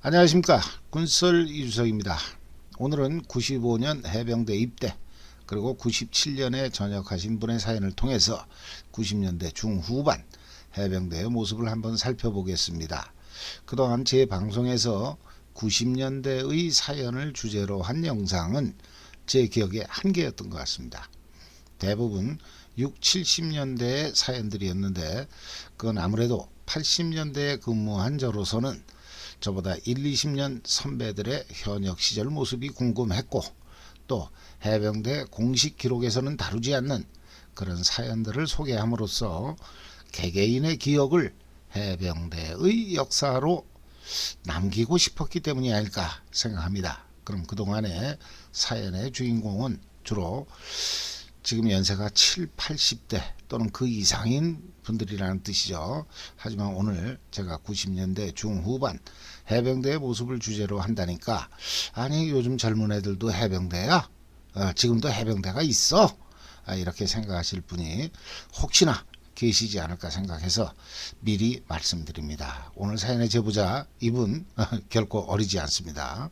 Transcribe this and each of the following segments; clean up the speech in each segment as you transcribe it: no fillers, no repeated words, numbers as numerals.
안녕하십니까, 군썰 이주석입니다. 오늘은 95년 해병대 입대 그리고 97년에 전역하신 분의 사연을 통해서 90년대 중후반 해병대의 모습을 한번 살펴보겠습니다. 그동안 제 방송에서 90년대의 사연을 주제로 한 영상은 제 기억에 한 개였던 것 같습니다. 대부분 6, 70년대의 사연들이었는데 그건 아무래도 80년대에 근무한 저로서는 저보다 1, 20년 선배들의 현역 시절 모습이 궁금했고 또 해병대 공식 기록에서는 다루지 않는 그런 사연들을 소개함으로써 개개인의 기억을 해병대의 역사로 남기고 싶었기 때문이 아닐까 생각합니다. 그럼 그동안의 사연의 주인공은 주로 지금 연세가 7, 80대 또는 그 이상인 분들이라는 뜻이죠. 하지만 오늘 제가 90년대 중후반 해병대의 모습을 주제로 한다니까, 아니 요즘 젊은 애들도 해병대야? 지금도 해병대가 있어? 이렇게 생각하실 분이 혹시나 계시지 않을까 생각해서 미리 말씀드립니다. 오늘 사연의 제보자 이분 결코 어리지 않습니다.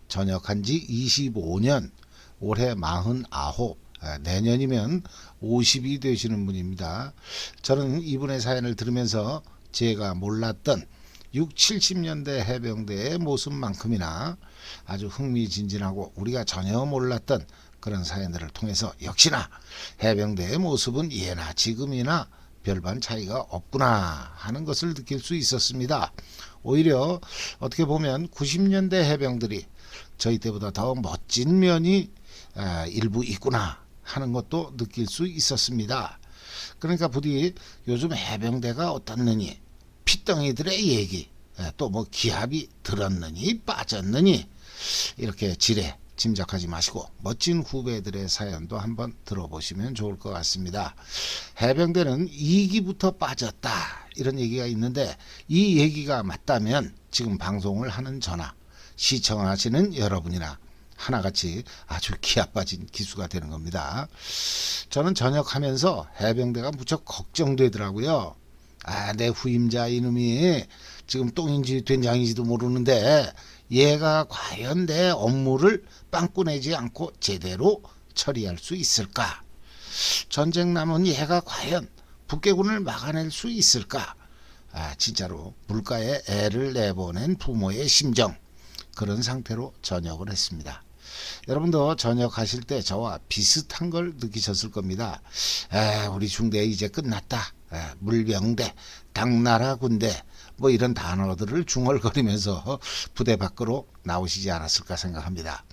전역한 지 25년, 올해 49, 내년이면 50이 되시는 분입니다. 저는 이분의 사연을 들으면서 제가 몰랐던 6, 70년대 해병대의 모습만큼이나 아주 흥미진진하고 우리가 전혀 몰랐던 그런 사연들을 통해서 역시나 해병대의 모습은 예나 지금이나 별반 차이가 없구나 하는 것을 느낄 수 있었습니다. 오히려 어떻게 보면 90년대 해병들이 저희 때보다 더 멋진 면이 일부 있구나 하는 것도 느낄 수 있었습니다. 그러니까 부디 요즘 해병대가 어떻느니, 핏덩이들의 얘기, 또 뭐 기합이 들었느니 빠졌느니 이렇게 지레 짐작하지 마시고 멋진 후배들의 사연도 한번 들어보시면 좋을 것 같습니다. 해병대는 2기부터 빠졌다 이런 얘기가 있는데, 이 얘기가 맞다면 지금 방송을 하는 저나 시청하시는 여러분이나 하나같이 아주 기아 빠진 기수가 되는 겁니다. 저는 전역하면서 해병대가 무척 걱정되더라고요. 내 후임자 이놈이 지금 똥인지 된장인지도 모르는데 얘가 과연 내 업무를 빵꾸내지 않고 제대로 처리할 수 있을까? 전쟁 남은 얘가 과연 북괴군을 막아낼 수 있을까? 진짜로 물가에 애를 내보낸 부모의 심정, 그런 상태로 전역을 했습니다. 여러분도 전역하실 때 저와 비슷한 걸 느끼셨을 겁니다. 우리 중대 이제 끝났다. 물병대, 당나라 군대 뭐 이런 단어들을 중얼거리면서 부대 밖으로 나오시지 않았을까 생각합니다.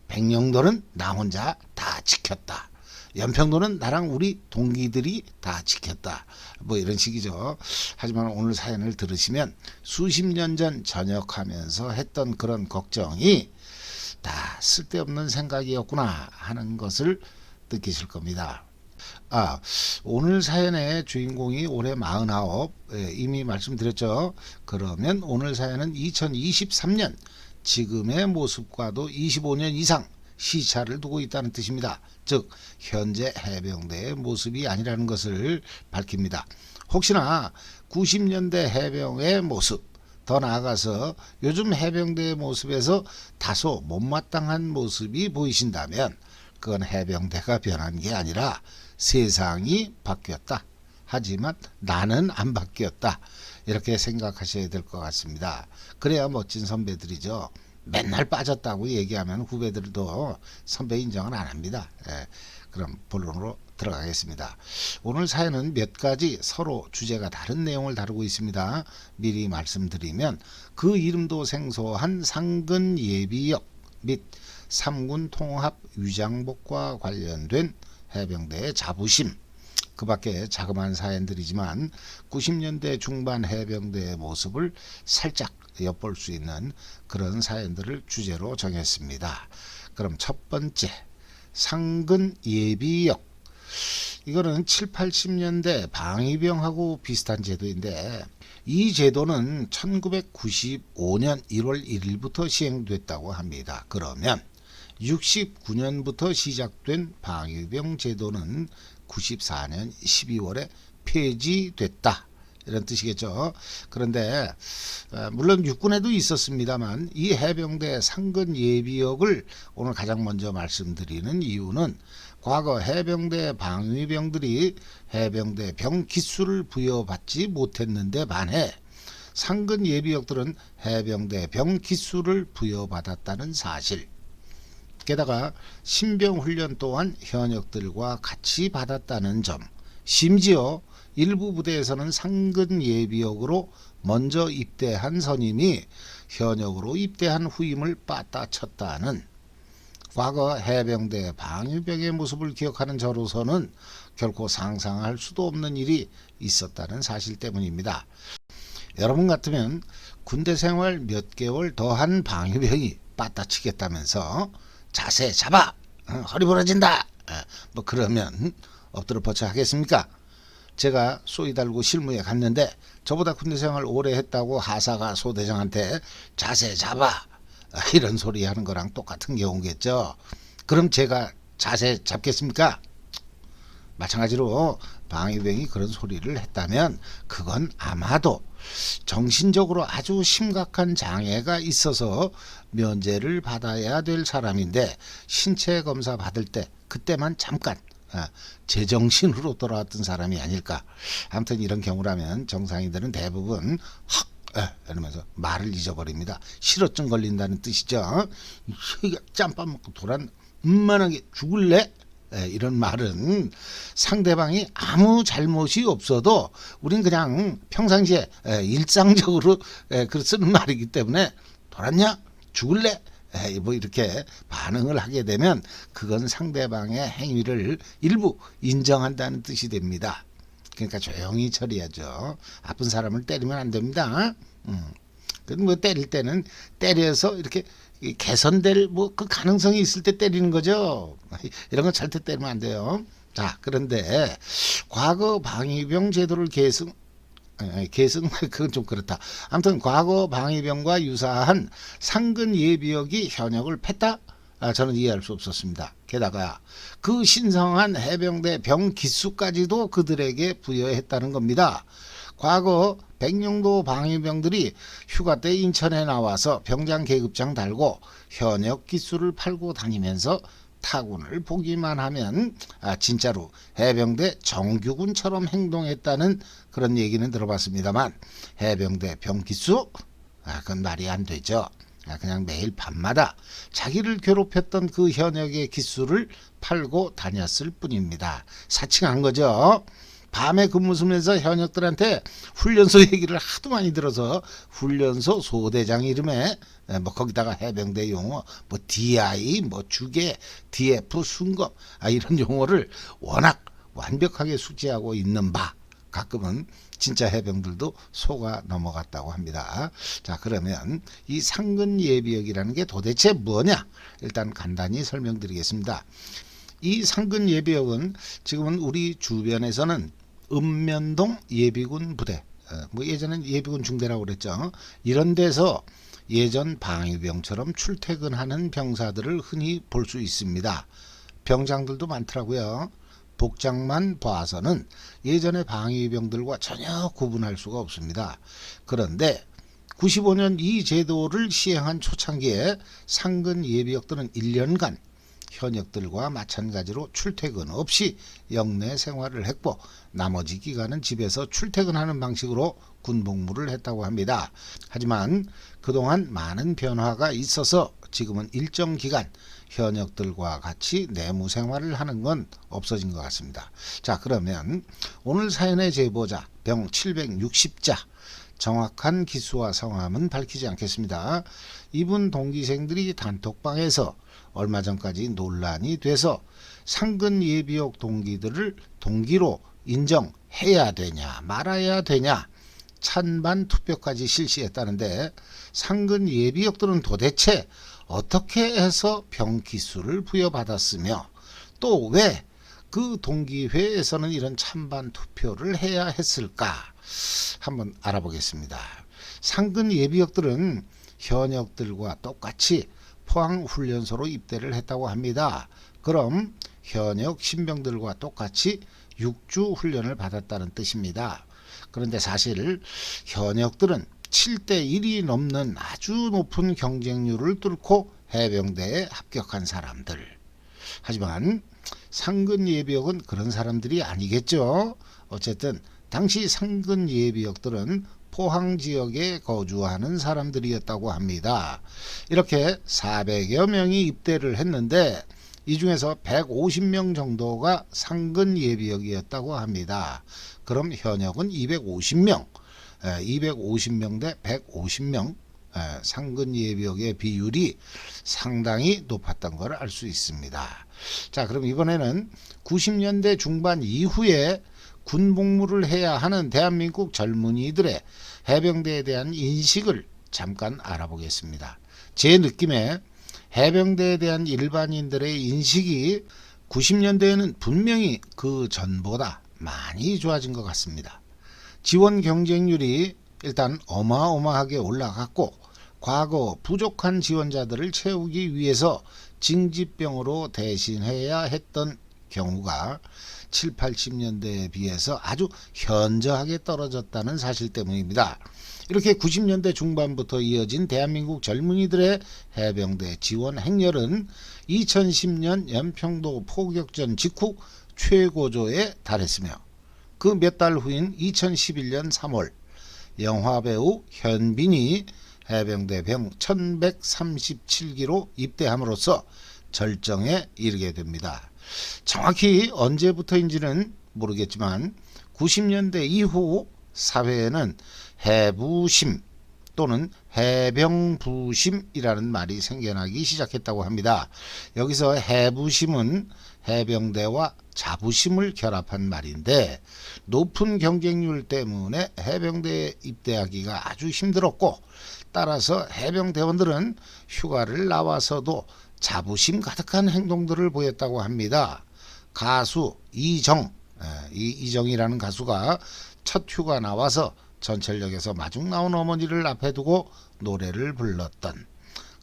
백령도는 나 혼자 다 지켰다. 연평도는 나랑 우리 동기들이 다 지켰다. 뭐 이런 식이죠. 하지만 오늘 사연을 들으시면 수십 년 전 전역하면서 했던 그런 걱정이 다 쓸데없는 생각이었구나 하는 것을 느끼실 겁니다. 오늘 사연의 주인공이 올해 49, 이미 말씀드렸죠. 그러면 오늘 사연은 2023년 지금의 모습과도 25년 이상 시차를 두고 있다는 뜻입니다. 즉 현재 해병대의 모습이 아니라는 것을 밝힙니다. 혹시나 90년대 해병의 모습, 더 나아가서 요즘 해병대의 모습에서 다소 못마땅한 모습이 보이신다면 그건 해병대가 변한 게 아니라 세상이 바뀌었다. 하지만 나는 안 바뀌었다. 이렇게 생각하셔야 될 것 같습니다. 그래야 멋진 선배들이죠. 맨날 빠졌다고 얘기하면 후배들도 선배 인정은 안 합니다. 그럼 본론으로 들어가겠습니다. 오늘 사연은 몇 가지 서로 주제가 다른 내용을 다루고 있습니다. 미리 말씀드리면 그 이름도 생소한 상근 예비역 및 3군 통합 위장복과 관련된 해병대의 자부심, 그 밖에 자그마한 사연들이지만 90년대 중반 해병대의 모습을 살짝 엿볼 수 있는 그런 사연들을 주제로 정했습니다. 그럼 첫 번째, 상근 예비역. 이거는 7, 80년대 방위병하고 비슷한 제도인데 이 제도는 1995년 1월 1일부터 시행됐다고 합니다. 그러면 69년부터 시작된 방위병 제도는 94년 12월에 폐지됐다. 이런 뜻이겠죠. 그런데 물론 육군에도 있었습니다만 이 해병대 상근 예비역을 오늘 가장 먼저 말씀드리는 이유는 과거 해병대 방위병들이 해병대 병 기수를 부여받지 못했는데 반해 상근 예비역들은 해병대 병 기수를 부여받았다는 사실, 게다가 신병 훈련 또한 현역들과 같이 받았다는 점, 심지어 일부 부대에서는 상근 예비역으로 먼저 입대한 선임이 현역으로 입대한 후임을 빠따쳤다는, 과거 해병대 방위병의 모습을 기억하는 저로서는 결코 상상할 수도 없는 일이 있었다는 사실 때문입니다. 여러분 같으면 군대 생활 몇 개월 더한 방위병이 빠따치겠다면서 자세 잡아, 허리 부러진다, 뭐 그러면 엎드려 뻗쳐 하겠습니까? 제가 쏘이 달고 실무에 갔는데 저보다 군대 생활 오래 했다고 하사가 소대장한테 자세 잡아 이런 소리 하는 거랑 똑같은 경우겠죠. 그럼 제가 자세 잡겠습니까? 마찬가지로 방위병이 그런 소리를 했다면 그건 아마도 정신적으로 아주 심각한 장애가 있어서 면제를 받아야 될 사람인데 신체 검사 받을 때 그때만 잠깐 제정신으로 돌아왔던 사람이 아닐까. 아무튼 이런 경우라면 정상인들은 대부분 헉 이러면서 말을 잊어버립니다. 실어증 걸린다는 뜻이죠. 짬밥 먹고 돌았 만하게 죽을래? 이런 말은 상대방이 아무 잘못이 없어도 우린 그냥 평상시에 일상적으로 쓰는 말이기 때문에 돌았냐? 죽을래? 뭐 이렇게 반응을 하게 되면 그건 상대방의 행위를 일부 인정한다는 뜻이 됩니다. 그러니까 조용히 처리하죠. 아픈 사람을 때리면 안 됩니다. 뭐 때릴 때는 때려서 이렇게 개선될 뭐 그 가능성이 있을 때 때리는 거죠. 이런 건 절대 때리면 안 돼요. 자, 그런데 과거 방위병 제도를 계승 그건 좀 그렇다. 아무튼 과거 방위병과 유사한 상근 예비역이 현역을 팼다? 저는 이해할 수 없었습니다. 게다가 그 신성한 해병대 병 기수까지도 그들에게 부여했다는 겁니다. 과거 백령도 방위병들이 휴가 때 인천에 나와서 병장 계급장 달고 현역 기수를 팔고 다니면서 타군을 보기만 하면 진짜로 해병대 정규군처럼 행동했다는 그런 얘기는 들어봤습니다만 해병대 병기수? 그건 말이 안 되죠. 그냥 매일 밤마다 자기를 괴롭혔던 그 현역의 기수를 팔고 다녔을 뿐입니다. 사칭한 거죠. 밤에 근무 쓰면서 현역들한테 훈련소 얘기를 하도 많이 들어서 훈련소 소대장 이름에 뭐 거기다가 해병대 용어 뭐 DI 뭐 주계 DF 순검 이런 용어를 워낙 완벽하게 숙지하고 있는 바 가끔은 진짜 해병들도 속아 넘어갔다고 합니다. 자, 그러면 이 상근 예비역이라는 게 도대체 뭐냐? 일단 간단히 설명드리겠습니다. 이 상근 예비역은 지금은 우리 주변에서는 읍면동 예비군 부대, 뭐 예전엔 예비군 중대라고 그랬죠. 이런 데서 예전 방위병처럼 출퇴근하는 병사들을 흔히 볼 수 있습니다. 병장들도 많더라고요. 복장만 봐서는 예전의 방위병들과 전혀 구분할 수가 없습니다. 그런데 95년 이 제도를 시행한 초창기에 상근 예비역들은 1년간 현역들과 마찬가지로 출퇴근 없이 영내 생활을 했고 나머지 기간은 집에서 출퇴근하는 방식으로 군복무를 했다고 합니다. 하지만 그동안 많은 변화가 있어서 지금은 일정 기간 현역들과 같이 내무 생활을 하는 건 없어진 것 같습니다. 자, 그러면 오늘 사연의 제보자 병 760자 정확한 기수와 성함은 밝히지 않겠습니다. 이분 동기생들이 단톡방에서 얼마 전까지 논란이 돼서 상근 예비역 동기들을 동기로 인정해야 되냐 말아야 되냐 찬반 투표까지 실시했다는데 상근 예비역들은 도대체 어떻게 해서 병기수를 부여받았으며 또 왜 그 동기회에서는 이런 찬반 투표를 해야 했을까 한번 알아보겠습니다. 상근 예비역들은 현역들과 똑같이 포항훈련소로 입대를 했다고 합니다. 그럼 현역 신병들과 똑같이 6주 훈련을 받았다는 뜻입니다. 그런데 사실 현역들은 7대 1이 넘는 아주 높은 경쟁률을 뚫고 해병대에 합격한 사람들. 하지만 상근 예비역은 그런 사람들이 아니겠죠. 어쨌든 당시 상근 예비역들은 포항 지역에 거주하는 사람들이었다고 합니다. 이렇게 400여 명이 입대를 했는데 이 중에서 150명 정도가 상근 예비역이었다고 합니다. 그럼 현역은 250명, 250명 대 150명, 상근 예비역의 비율이 상당히 높았던 걸 알 수 있습니다. 자, 그럼 이번에는 90년대 중반 이후에 군 복무를 해야 하는 대한민국 젊은이들의 해병대에 대한 인식을 잠깐 알아보겠습니다. 제 느낌에 해병대에 대한 일반인들의 인식이 90년대에는 분명히 그 전보다 많이 좋아진 것 같습니다. 지원 경쟁률이 일단 어마어마하게 올라갔고, 과거 부족한 지원자들을 채우기 위해서 징집병으로 대신해야 했던 경우가 7, 80년대에 비해서 아주 현저하게 떨어졌다는 사실 때문입니다. 이렇게 90년대 중반부터 이어진 대한민국 젊은이들의 해병대 지원 행렬은 2010년 연평도 포격전 직후 최고조에 달했으며, 그 몇 달 후인 2011년 3월 영화배우 현빈이 해병대 병 1137기로 입대함으로써 절정에 이르게 됩니다. 정확히 언제부터인지는 모르겠지만 90년대 이후 사회에는 해부심 또는 해병부심이라는 말이 생겨나기 시작했다고 합니다. 여기서 해부심은 해병대와 자부심을 결합한 말인데, 높은 경쟁률 때문에 해병대에 입대하기가 아주 힘들었고, 따라서 해병대원들은 휴가를 나와서도 자부심 가득한 행동들을 보였다고 합니다. 가수 이정이라는 가수가 첫 휴가 나와서 전철역에서 마중 나온 어머니를 앞에 두고 노래를 불렀던,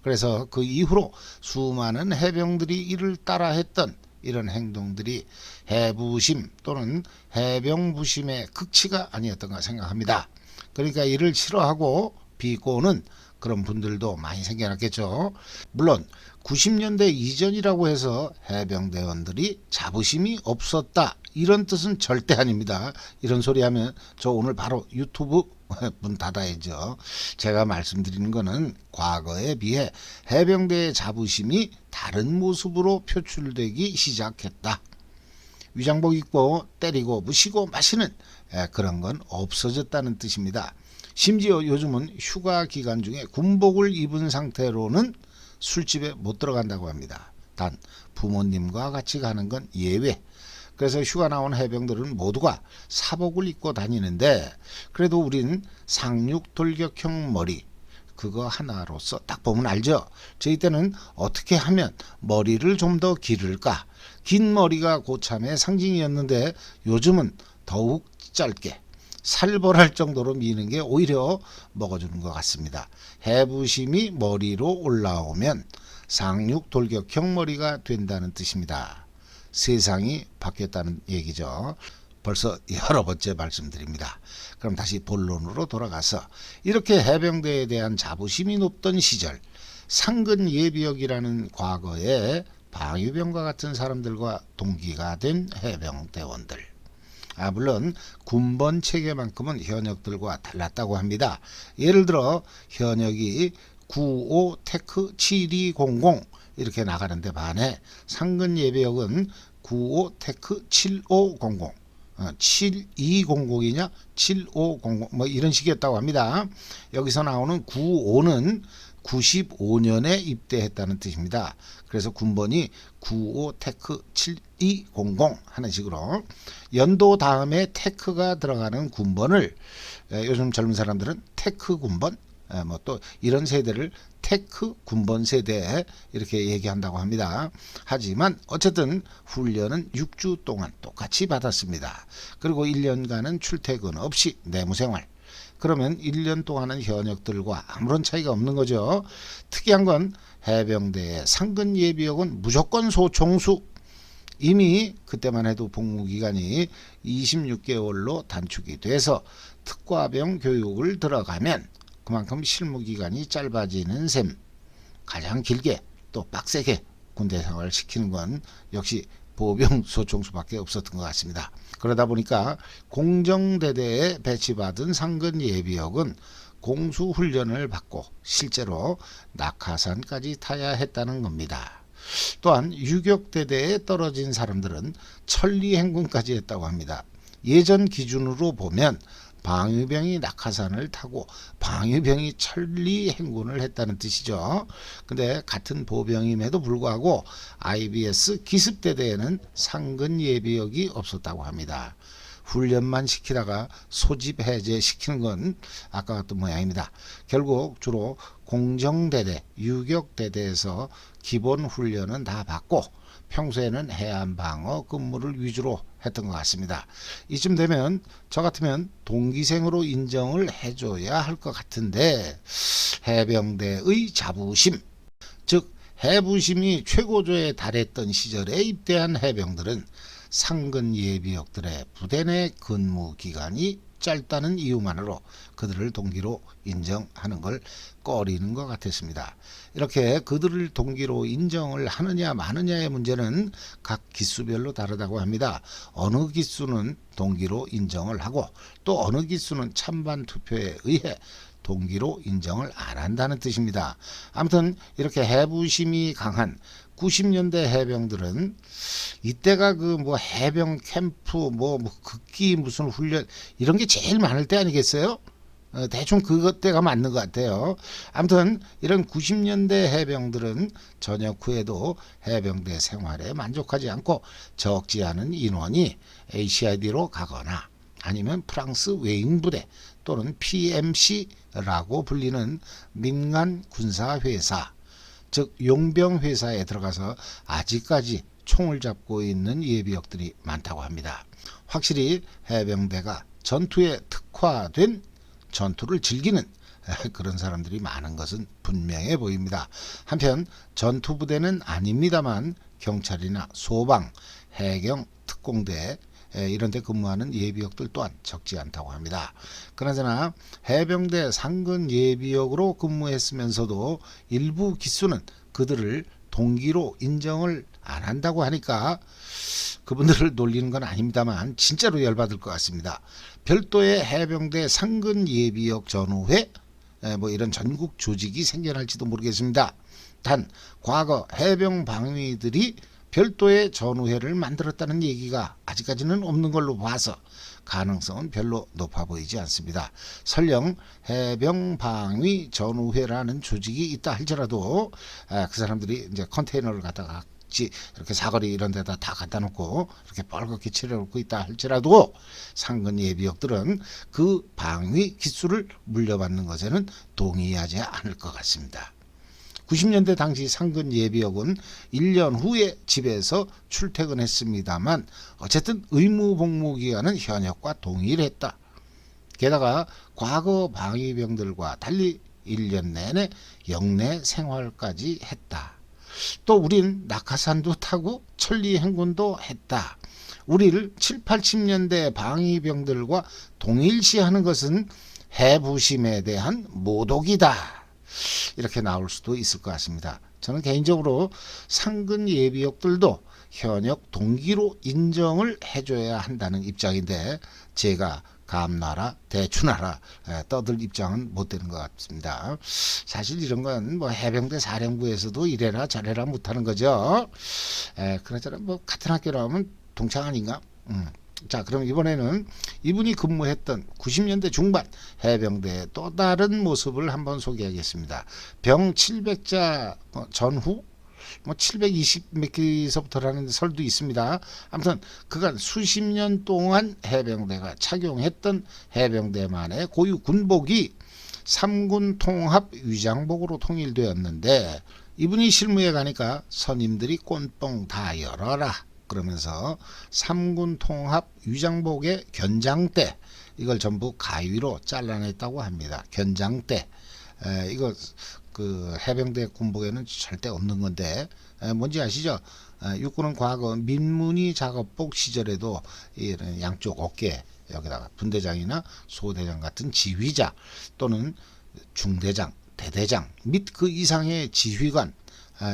그래서 그 이후로 수많은 해병들이 이를 따라했던 이런 행동들이 해부심 또는 해병부심의 극치가 아니었던가 생각합니다. 그러니까 이를 싫어하고 비꼬는 그런 분들도 많이 생겨났겠죠. 물론 90년대 이전이라고 해서 해병대원들이 자부심이 없었다, 이런 뜻은 절대 아닙니다. 이런 소리 하면 저 오늘 바로 유튜브 문 닫아야죠. 제가 말씀드리는 거는 과거에 비해 해병대의 자부심이 다른 모습으로 표출되기 시작했다. 위장복 입고 때리고 부시고 마시는 그런 건 없어졌다는 뜻입니다. 심지어 요즘은 휴가 기간 중에 군복을 입은 상태로는 술집에 못 들어간다고 합니다. 단 부모님과 같이 가는 건 예외. 그래서 휴가 나온 해병들은 모두가 사복을 입고 다니는데, 그래도 우린 상륙 돌격형 머리 그거 하나로서 딱 보면 알죠. 저희 때는 어떻게 하면 머리를 좀 더 기를까, 긴 머리가 고참의 상징이었는데 요즘은 더욱 짧게 살벌할 정도로 미는 게 오히려 먹어주는 것 같습니다. 해부심이 머리로 올라오면 상륙 돌격형 머리가 된다는 뜻입니다. 세상이 바뀌었다는 얘기죠. 벌써 여러 번째 말씀드립니다. 그럼 다시 본론으로 돌아가서, 이렇게 해병대에 대한 자부심이 높던 시절, 상근 예비역이라는 과거에 방위병과 같은 사람들과 동기가 된 해병대원들, 물론 군번 체계만큼은 현역들과 달랐다고 합니다. 예를 들어 현역이 95 테크 7200 이렇게 나가는데 반해 상근 예비역은 95 테크 7500, 7200이냐 7500 뭐 이런 식이었다고 합니다. 여기서 나오는 95는 95년에 입대했다는 뜻입니다. 그래서 군번이 95 테크 7200 하는 식으로 연도 다음에 테크가 들어가는 군번을 요즘 젊은 사람들은 테크 군번, 뭐 또 이런 세대를 테크 군번 세대 이렇게 얘기한다고 합니다. 하지만 어쨌든 훈련은 6주 동안 똑같이 받았습니다. 그리고 1년간은 출퇴근 없이 내무생활. 그러면 1년 동안은 현역들과 아무런 차이가 없는 거죠. 특이한 건 해병대의 상근 예비역은 무조건 소총수, 이미 그때만 해도 복무기간이 26개월로 단축이 돼서 특과병 교육을 들어가면 그만큼 실무기간이 짧아지는 셈. 가장 길게 또 빡세게 군대 생활을 시키는 건 역시 보병 소총수밖에 없었던 것 같습니다. 그러다 보니까 공정대대에 배치받은 상근 예비역은 공수훈련을 받고 실제로 낙하산까지 타야 했다는 겁니다. 또한 유격대대에 떨어진 사람들은 천리행군까지 했다고 합니다. 예전 기준으로 보면 방위병이 낙하산을 타고 방위병이 천리행군을 했다는 뜻이죠. 근데 같은 보병임에도 불구하고 IBS 기습대대에는 상근 예비역이 없었다고 합니다. 훈련만 시키다가 소집 해제시키는 건 아까 같던 모양입니다. 결국 주로 공정대대, 유격대대에서 기본 훈련은 다 받고 평소에는 해안방어 근무를 위주로 했던 것 같습니다. 이쯤 되면 저 같으면 동기생으로 인정을 해줘야 할 것 같은데 해병대의 자부심, 즉 해부심이 최고조에 달했던 시절에 입대한 해병들은 상근 예비역들의 부대 내 근무 기간이 짧다는 이유만으로 그들을 동기로 인정하는 걸 꺼리는 것 같았습니다. 이렇게 그들을 동기로 인정을 하느냐 마느냐의 문제는 각 기수별로 다르다고 합니다. 어느 기수는 동기로 인정을 하고 또 어느 기수는 찬반 투표에 의해 동기로 인정을 안 한다는 뜻입니다. 아무튼 이렇게 해부심이 강한 90년대 해병들은 이때가 그 뭐 해병 캠프 뭐 극기 무슨 훈련 이런 게 제일 많을 때 아니겠어요? 대충 그것 때가 맞는 것 같아요. 아무튼 이런 90년대 해병들은 전역 후에도 해병대 생활에 만족하지 않고 적지 않은 인원이 ACID로 가거나 아니면 프랑스 외인부대 또는 PMC라고 불리는 민간 군사회사, 즉 용병회사에 들어가서 아직까지 총을 잡고 있는 예비역들이 많다고 합니다. 확실히 해병대가 전투에 특화된 전투를 즐기는 그런 사람들이 많은 것은 분명해 보입니다. 한편 전투부대는 아닙니다만 경찰이나 소방, 해경, 특공대 이런 데 근무하는 예비역들 또한 적지 않다고 합니다. 그나저나 해병대 상근 예비역으로 근무했으면서도 일부 기수는 그들을 동기로 인정을 안 한다고 하니까 그분들을 놀리는 건 아닙니다만 진짜로 열받을 것 같습니다. 별도의 해병대 상근 예비역 전후회 뭐 이런 전국 조직이 생겨날지도 모르겠습니다. 단 과거 해병 방위들이 별도의 전후회를 만들었다는 얘기가 아직까지는 없는 걸로 봐서 가능성은 별로 높아 보이지 않습니다. 설령 해병방위 전후회라는 조직이 있다 할지라도 그 사람들이 이제 컨테이너를 갖다가 이렇게 사거리 이런 데다 다 갖다 놓고 이렇게 뻘겋게 칠해놓고 있다 할지라도 상근 예비역들은 그 방위 기술을 물려받는 것에는 동의하지 않을 것 같습니다. 90년대 당시 상근 예비역은 1년 후에 집에서 출퇴근했습니다만 어쨌든 의무 복무 기간은 현역과 동일했다. 게다가 과거 방위병들과 달리 1년 내내 영내 생활까지 했다. 또 우린 낙하산도 타고 천리행군도 했다. 우리를 7, 80년대 방위병들과 동일시하는 것은 해부심에 대한 모독이다. 이렇게 나올 수도 있을 것 같습니다. 저는 개인적으로 상근 예비역들도 현역 동기로 인정을 해줘야 한다는 입장인데 제가 감나라 대추나라 떠들 입장은 못 되는 것 같습니다. 사실 이런 건 뭐 해병대 사령부에서도 이래라 저래라 못하는 거죠. 그러잖아 뭐 같은 학교로 하면 동창 아닌가? 자, 그럼 이번에는 이분이 근무했던 90년대 중반 해병대의 또 다른 모습을 한번 소개하겠습니다. 병 700자 전후 뭐 720 몇 기서부터라는 설도 있습니다. 아무튼 그간 수십 년 동안 해병대가 착용했던 해병대만의 고유 군복이 3군 통합 위장복으로 통일되었는데 이분이 실무에 가니까 선임들이 꼰뽕 다 열어라 그러면서 3군 통합 위장복의 견장대 이걸 전부 가위로 잘라냈다고 합니다. 견장대 이거 그 해병대 군복에는 절대 없는 건데 뭔지 아시죠? 육군은 과거 민무늬 작업복 시절에도 이런 양쪽 어깨 여기다가 분대장이나 소대장 같은 지휘자 또는 중대장, 대대장 및 그 이상의 지휘관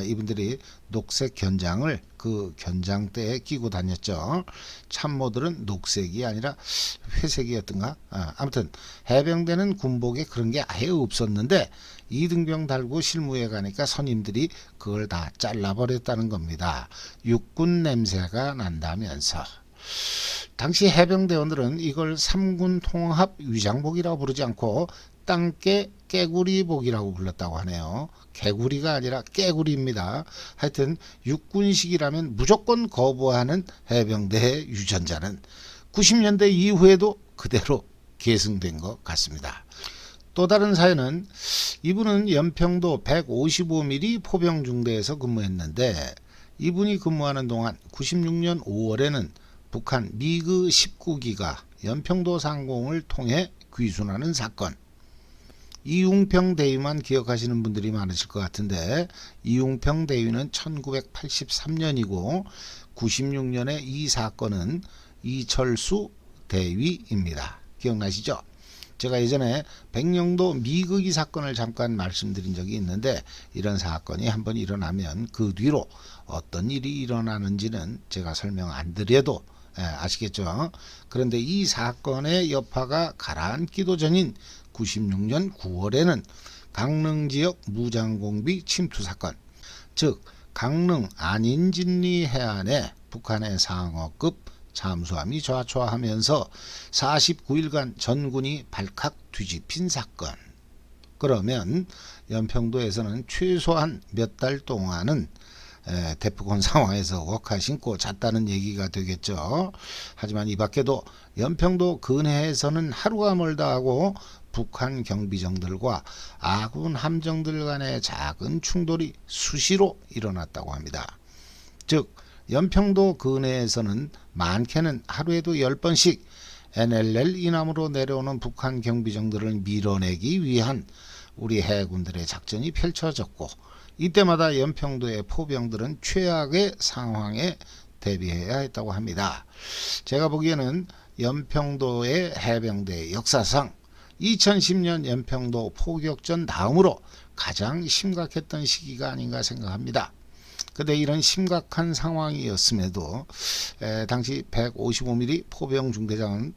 이분들이 녹색 견장을 그 견장대에 끼고 다녔죠. 참모들은 녹색이 아니라 회색이었던가. 아무튼 해병대는 군복에 그런 게 아예 없었는데 이등병 달고 실무에 가니까 선임들이 그걸 다 잘라버렸다는 겁니다. 육군 냄새가 난다면서. 당시 해병대원들은 이걸 삼군 통합 위장복이라고 부르지 않고 땅깨 깨구리복이라고 불렀다고 하네요. 개구리가 아니라 깨구리입니다. 하여튼 육군식이라면 무조건 거부하는 해병대의 유전자는 90년대 이후에도 그대로 계승된 것 같습니다. 또 다른 사연은 이분은 연평도 155mm 포병중대에서 근무했는데 이분이 근무하는 동안 96년 5월에는 북한 미그 19기가 연평도 상공을 통해 귀순하는 사건. 이웅평 대위만 기억하시는 분들이 많으실 것 같은데 이웅평 대위는 1983년이고 96년에 이 사건은 이철수 대위입니다. 기억나시죠? 제가 예전에 백령도 미그기 사건을 잠깐 말씀드린 적이 있는데 이런 사건이 한번 일어나면 그 뒤로 어떤 일이 일어나는지는 제가 설명 안 드려도 아시겠죠? 그런데 이 사건의 여파가 가라앉기도 전인 96년 9월에는 강릉 지역 무장공비 침투 사건, 즉 강릉 안인진리 해안에 북한의 상어급 잠수함이 좌초하면서 49일간 전군이 발칵 뒤집힌 사건. 그러면 연평도에서는 최소한 몇 달 동안은 대프콘 상황에서 워카 신고 잤다는 얘기가 되겠죠. 하지만 이 밖에도 연평도 근해에서는 하루가 멀다 하고 북한 경비정들과 아군 함정들 간의 작은 충돌이 수시로 일어났다고 합니다. 즉 연평도 근해에서는 많게는 하루에도 10번씩 NLL 이남으로 내려오는 북한 경비정들을 밀어내기 위한 우리 해군들의 작전이 펼쳐졌고 이때마다 연평도의 포병들은 최악의 상황에 대비해야 했다고 합니다. 제가 보기에는 연평도의 해병대 역사상 2010년 연평도 포격전 다음으로 가장 심각했던 시기가 아닌가 생각합니다. 근데 이런 심각한 상황이었음에도 당시 155mm 포병 중대장은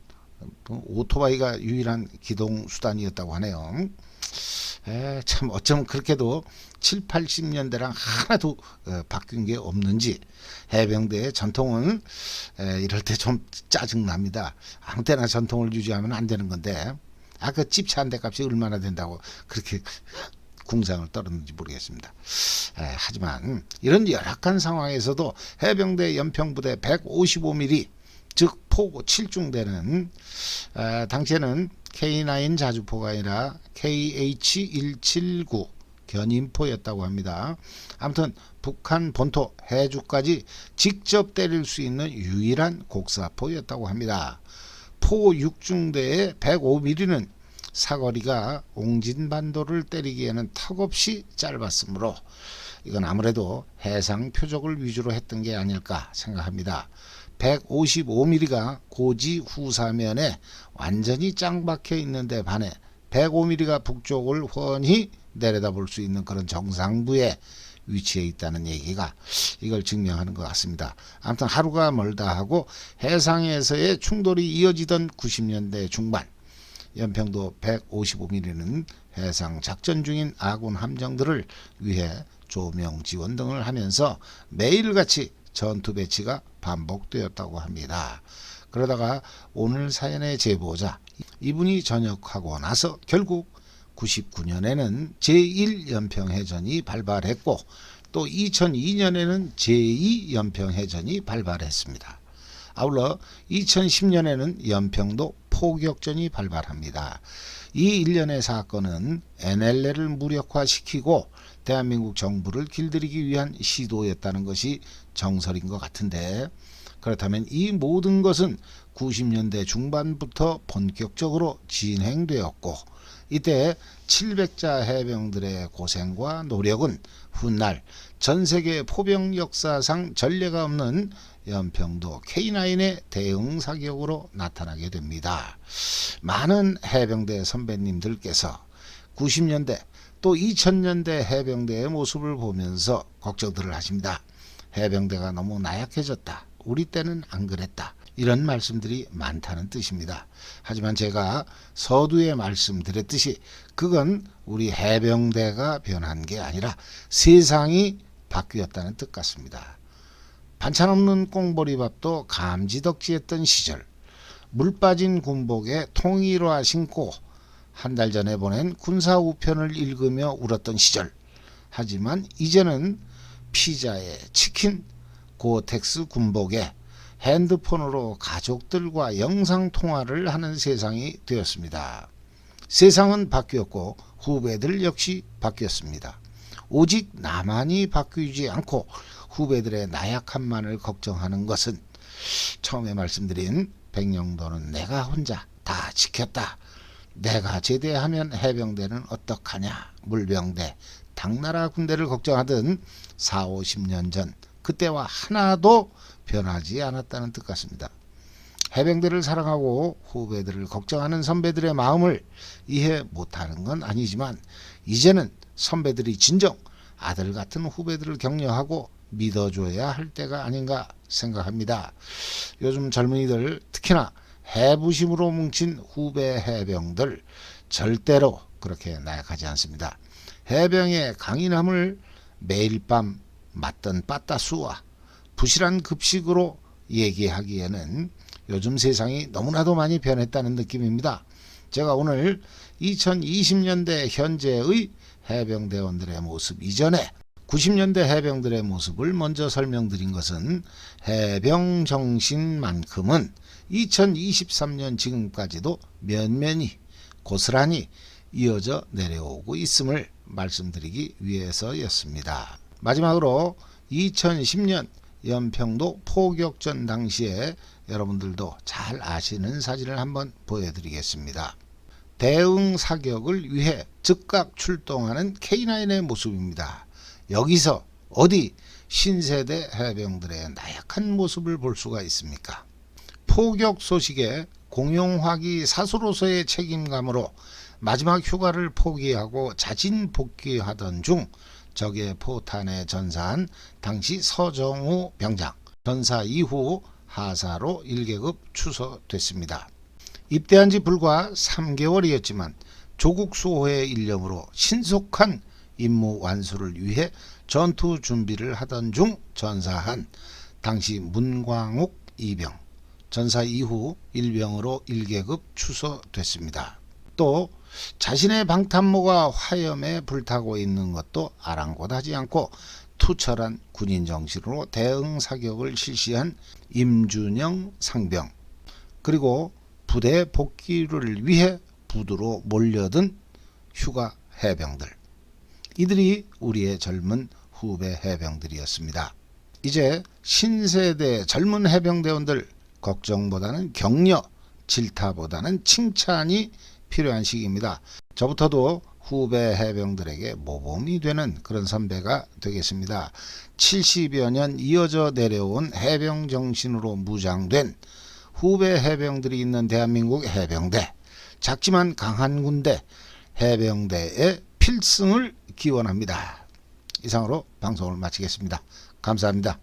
오토바이가 유일한 기동 수단이었다고 하네요. 참 어쩌면 그렇게도 7, 80년대랑 하나도 바뀐 게 없는지 해병대의 전통은 이럴 때 좀 짜증납니다. 아무 때나 전통을 유지하면 안 되는 건데 그 집차 한 대 값이 얼마나 된다고 그렇게 궁상을 떨었는지 모르겠습니다. 하지만 이런 열악한 상황에서도 해병대 연평부대 155mm 즉 포 7중대는 당시에는 K9 자주포가 아니라 KH-179 견인포였다고 합니다. 아무튼 북한 본토 해주까지 직접 때릴 수 있는 유일한 곡사포였다고 합니다. 포 6중대의 105mm는 사거리가 옹진반도를 때리기에는 턱없이 짧았으므로 이건 아무래도 해상 표적을 위주로 했던 게 아닐까 생각합니다. 155mm가 고지 후사면에 완전히 짱박혀 있는데 반해 105mm가 북쪽을 훤히 내려다볼 수 있는 그런 정상부에 위치해 있다는 얘기가 이걸 증명하는 것 같습니다. 아무튼 하루가 멀다 하고 해상에서의 충돌이 이어지던 90년대 중반 연평도 155mm는 해상 작전 중인 아군 함정들을 위해 조명 지원 등을 하면서 매일같이 전투 배치가 반복되었다고 합니다. 그러다가 오늘 사연의 제보자 이분이 전역하고 나서 결국 99년에는 제1연평해전이 발발했고 또 2002년에는 제2연평해전이 발발했습니다. 아울러 2010년에는 연평도 포격전이 발발합니다. 이 일련의 사건은 NLL을 무력화시키고 대한민국 정부를 길들이기 위한 시도였다는 것이 정설인 것 같은데 그렇다면 이 모든 것은 90년대 중반부터 본격적으로 진행되었고 이때 700자 해병들의 고생과 노력은 훗날 전세계 포병 역사상 전례가 없는 연평도 K9의 대응 사격으로 나타나게 됩니다. 많은 해병대 선배님들께서 90년대 또 2000년대 해병대의 모습을 보면서 걱정들을 하십니다. 해병대가 너무 나약해졌다. 우리 때는 안 그랬다. 이런 말씀들이 많다는 뜻입니다. 하지만 제가 서두에 말씀드렸듯이 그건 우리 해병대가 변한 게 아니라 세상이 바뀌었다는 뜻 같습니다. 반찬 없는 꽁보리밥도 감지덕지했던 시절, 물 빠진 군복에 통일화 신고 한 달 전에 보낸 군사우편을 읽으며 울었던 시절, 하지만 이제는 피자에 치킨, 고텍스 군복에 핸드폰으로 가족들과 영상통화를 하는 세상이 되었습니다. 세상은 바뀌었고 후배들 역시 바뀌었습니다. 오직 나만이 바뀌지 않고 후배들의 나약함만을 걱정하는 것은 처음에 말씀드린 백령도는 내가 혼자 다 지켰다. 내가 제대하면 해병대는 어떡하냐. 물병대, 당나라 군대를 걱정하던 40-50년 전 그때와 하나도 변하지 않았다는 뜻 같습니다. 해병대를 사랑하고 후배들을 걱정하는 선배들의 마음을 이해 못하는 건 아니지만 이제는 선배들이 진정 아들 같은 후배들을 격려하고 믿어줘야 할 때가 아닌가 생각합니다. 요즘 젊은이들 특히나 해부심으로 뭉친 후배 해병들 절대로 그렇게 나약하지 않습니다. 해병의 강인함을 매일 밤 맞던 빠따수와 부실한 급식으로 얘기하기에는 요즘 세상이 너무나도 많이 변했다는 느낌입니다. 제가 오늘 2020년대 현재의 해병대원들의 모습 이전에 90년대 해병들의 모습을 먼저 설명드린 것은 해병 정신만큼은 2023년 지금까지도 면면히 고스란히 이어져 내려오고 있음을 말씀드리기 위해서였습니다. 마지막으로 2010년 연평도 포격전 당시에 여러분들도 잘 아시는 사진을 한번 보여드리겠습니다. 대응 사격을 위해 즉각 출동하는 K9의 모습입니다. 여기서 어디 신세대 해병들의 나약한 모습을 볼 수가 있습니까? 포격 소식에 공용화기 사수로서의 책임감으로 마지막 휴가를 포기하고 자진 복귀하던 중 적의 포탄에 전사한 당시 서정우 병장, 전사 이후 하사로 1계급 추서됐습니다. 입대한 지 불과 3개월이었지만 조국 수호의 일념으로 신속한 임무 완수를 위해 전투 준비를 하던 중 전사한 당시 문광욱 2병, 전사 이후 1병으로 1계급 추서됐습니다. 또 자신의 방탄모가 화염에 불타고 있는 것도 아랑곳하지 않고 투철한 군인 정신으로 대응 사격을 실시한 임준영 상병, 그리고 부대 복귀를 위해 부두로 몰려든 휴가 해병들, 이들이 우리의 젊은 후배 해병들이었습니다. 이제 신세대 젊은 해병대원들 걱정보다는 격려, 질타보다는 칭찬이 필요한 시기입니다. 저부터도 후배 해병들에게 모범이 되는 그런 선배가 되겠습니다. 70여 년 이어져 내려온 해병 정신으로 무장된 후배 해병들이 있는 대한민국 해병대, 작지만 강한 군대 해병대의 필승을 기원합니다. 이상으로 방송을 마치겠습니다. 감사합니다.